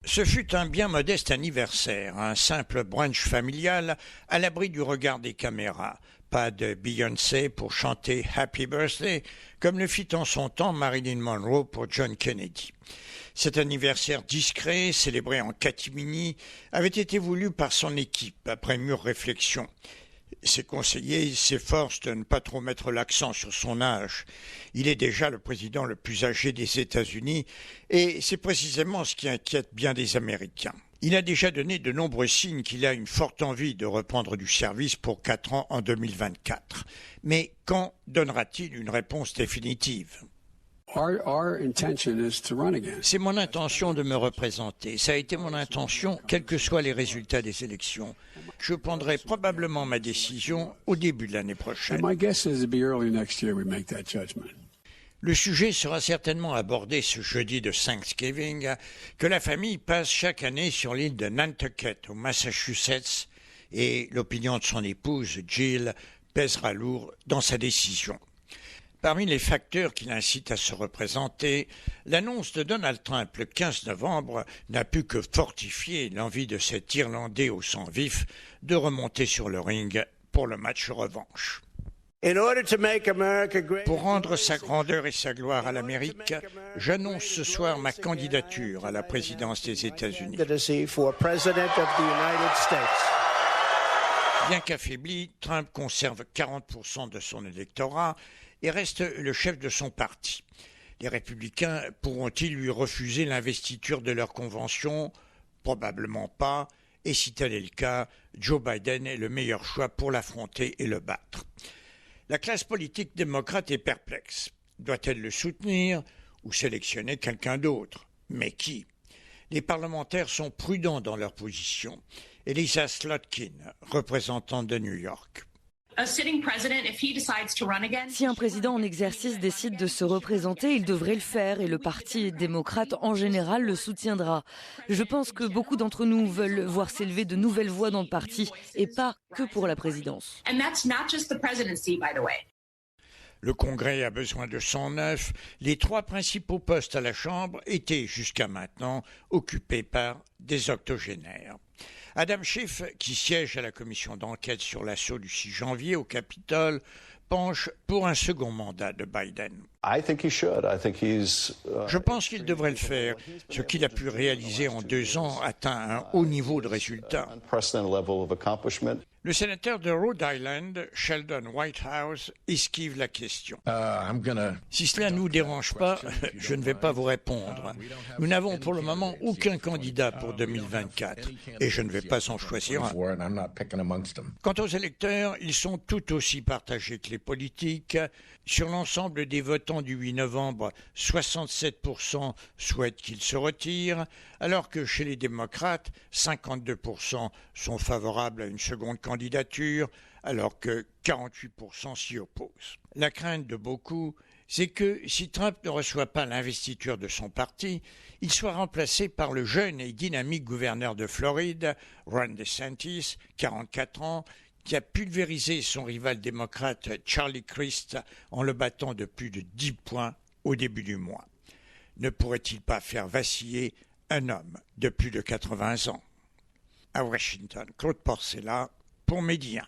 Ce fut un bien modeste anniversaire, un simple brunch familial à l'abri du regard des caméras. Pas de Beyoncé pour chanter Happy Birthday, comme le fit en son temps Marilyn Monroe pour John Kennedy. Cet anniversaire discret, célébré en catimini, avait été voulu par son équipe après mûre réflexion. Ses conseillers s'efforcent de ne pas trop mettre l'accent sur son âge. Il est déjà le président le plus âgé des États-Unis et c'est précisément ce qui inquiète bien des Américains. Il a déjà donné de nombreux signes qu'il a une forte envie de reprendre du service pour 4 ans en 2024. Mais quand donnera-t-il une réponse définitive ? C'est mon intention de me représenter. Ça a été mon intention, quels que soient les résultats des élections. Je prendrai probablement ma décision au début de l'année prochaine. Le sujet sera certainement abordé ce jeudi de Thanksgiving, que la famille passe chaque année sur l'île de Nantucket, au Massachusetts, et l'opinion de son épouse, Jill, pèsera lourd dans sa décision. Parmi les facteurs qui l'incitent à se représenter, l'annonce de Donald Trump le 15 novembre n'a pu que fortifier l'envie de cet Irlandais au sang vif de remonter sur le ring pour le match revanche. Pour rendre sa grandeur et sa gloire à l'Amérique, j'annonce ce soir ma candidature à la présidence des États-Unis. Bien qu'affaibli, Trump conserve 40% de son électorat et reste le chef de son parti. Les républicains pourront-ils lui refuser l'investiture de leur convention ? Probablement pas, et si tel est le cas, Joe Biden est le meilleur choix pour l'affronter et le battre. La classe politique démocrate est perplexe. Doit-elle le soutenir ou sélectionner quelqu'un d'autre ? Mais qui ? Les parlementaires sont prudents dans leur position. Elisa Slotkin, représentante de New York. Si un président en exercice décide de se représenter, il devrait le faire et le Parti démocrate en général le soutiendra. Je pense que beaucoup d'entre nous veulent voir s'élever de nouvelles voix dans le parti et pas que pour la présidence. Le Congrès a besoin de 109. Les 3 principaux postes à la Chambre étaient jusqu'à maintenant occupés par des octogénaires. Adam Schiff, qui siège à la commission d'enquête sur l'assaut du 6 janvier au Capitole, penche pour un second mandat de Biden. Je pense qu'il devrait le faire. Ce qu'il a pu réaliser en 2 ans atteint un haut niveau de résultats. Le sénateur de Rhode Island, Sheldon Whitehouse, esquive la question. Si cela ne vous dérange pas, je ne vais pas vous répondre. Nous n'avons pour le moment aucun candidat pour 2024 et je ne vais pas en choisir un. Quant aux électeurs, ils sont tout aussi partagés que les politiques. Sur l'ensemble des votants du 8 novembre, 67% souhaitent qu'il se retire, alors que chez les démocrates, 52% sont favorables à une seconde candidature, alors que 48% s'y opposent. La crainte de beaucoup, c'est que si Trump ne reçoit pas l'investiture de son parti, il soit remplacé par le jeune et dynamique gouverneur de Floride, Ron DeSantis, 44 ans, qui a pulvérisé son rival démocrate Charlie Crist en le battant de plus de 10 points au début du mois. Ne pourrait-il pas faire vaciller un homme de plus de 80 ans ? À Washington, Claude Porcella pour Média.